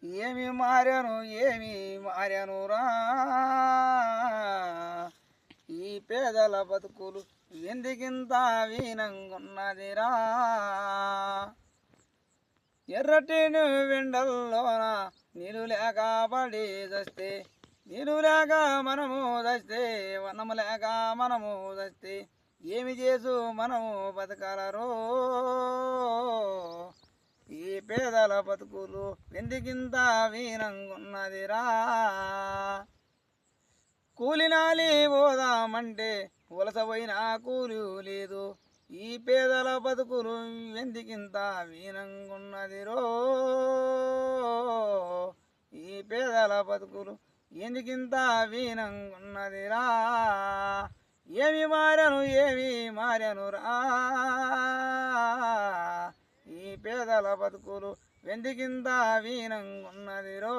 ఏమి మారాను ఏమి మారాను రా ఈ పేదల బతుకులు ఎందుకింత వీనంగున్నదిరా ఎర్రటి వెండల్లోన నీళ్ళు లేక పడి చస్తే నీళ్ళు లేక మనము చస్తే వనము లేక మనము చస్తే ఏమి చేసు మనము బతకాలరో ఈ పేదల బతుకులు ఎందుకింత వీనంగున్నదిరా కూలినాలి పోదామంటే వలసపోయినా కూలి లేదు ఈ పేదల బతుకులు ఎందుకింత వీనంగున్నదిరో ఈ పేదల బతుకులు ఎందుకింత వీనంగున్నదిరా ఏమి మారను రా ఈ పేదల బతుకులు ఎందుకింత వీనంగున్నదిరో